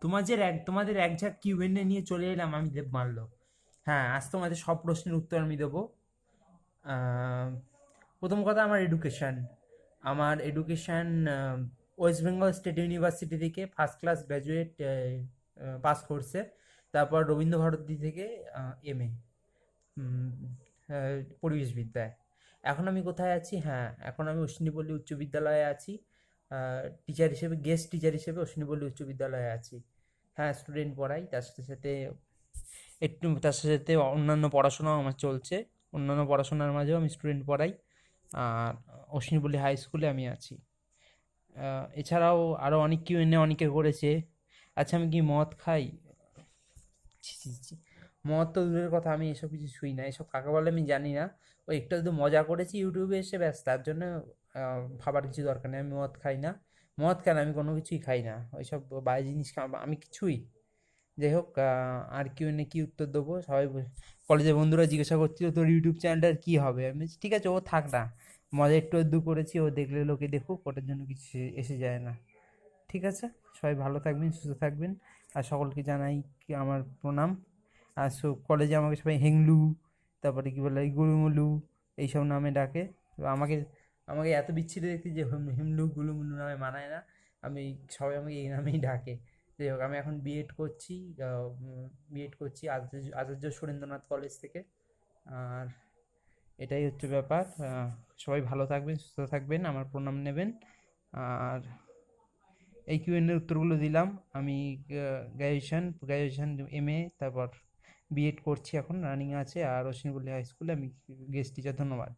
তোমাদের এক ঝাঁক কিউএনএ নিয়ে চলে এলাম আমি, দেব মারল। হ্যাঁ, আজ তোমাদের সব প্রশ্নের উত্তর আমি দেবো। আহ, প্রথম কথা, আমার education West Bengal state university থেকে ফার্স্ট ক্লাস গ্র্যাজুয়েট পাস করছে। তারপর রবীন্দ্র ভারতী থেকে এমএ পরিবেশবিদ্যায়। এখন আমি কোথায় আছি? হ্যাঁ, এখন আমি অশ্বিনীপল্লী উচ্চ বিদ্যালয়ে আছি। টিচার হিসেবে, গেস্ট টিচার হিসেবে অশ্বিনীপল্লী উচ্চ বিদ্যালয়ে আছি। হ্যাঁ, স্টুডেন্ট পড়াই, তার সাথে অন্যান্য পড়াশোনাও আমার চলছে। অন্যান্য পড়াশোনার মাঝেও আমি স্টুডেন্ট পড়াই। আর অশ্বিনীপল্লী হাই স্কুলে আমি আছি। এছাড়াও আরও অনেক কিউএনএ অনেকে করেছে। আচ্ছা, আমি কি মদ খাই? ছি, ছি, ছি। মদ তো দূরের কথা, আমি এসব কিছু ছুঁই না। এসব কাকে বলে আমি জানি না। ওই একটু আধটু মজা করেছি ইউটিউবে এসে, ব্যাস, তার জন্য ভাবার কিছু দরকার নেই। আমি মদ খাই না। মদ কেন, আমি কোনো কিছুই খাই না। ওইসব বাজে জিনিস আমি কিছুই। যাই হোক, আর কিউএনএ কি উত্তর দেবো? কলেজের বন্ধুরা জিজ্ঞাসা করছিল তোর ইউটিউব চ্যানেলটার কী হবে। আমি বলছি, ঠিক আছে, ও থাক না। মজা একটু আধটু করেছি, ও দেখলে লোকে দেখুক, ওটার জন্য কিছু এসে যায় না। ঠিক আছে, সবাই ভালো থাকবেন, সুস্থ থাকবেন। আর সকলকে জানাই কি আমার প্রণাম। আর কলেজে আমাকে সবাই হেংলু, তারপরে কি বলে, এই গুলুমুলু, এইসব নামে ডাকে। তো আমাকে আমাকে এত বিচ্ছিরি দেখতে যে হিমলু গুলুমুলু নামে মানায় না। আমি সবাই আমাকে এই নামেই ডাকে। যাই হোক, আমি এখন বিএড করছি আচার্য সুরেন্দ্রনাথ কলেজ থেকে। আর এটাই হচ্ছে ব্যাপার। সবাই ভালো থাকবেন, সুস্থ থাকবেন, আমার প্রণাম নেবেন। আর এই কিউএনের উত্তরগুলো দিলাম। আমি গ্র্যাজুয়েশন এমএ, তারপর বিএড করছি, এখন রানিং আছে। আর অশ্বিনীপল্লী হাই স্কুলে আমি গেস্ট টিচার। ধন্যবাদ।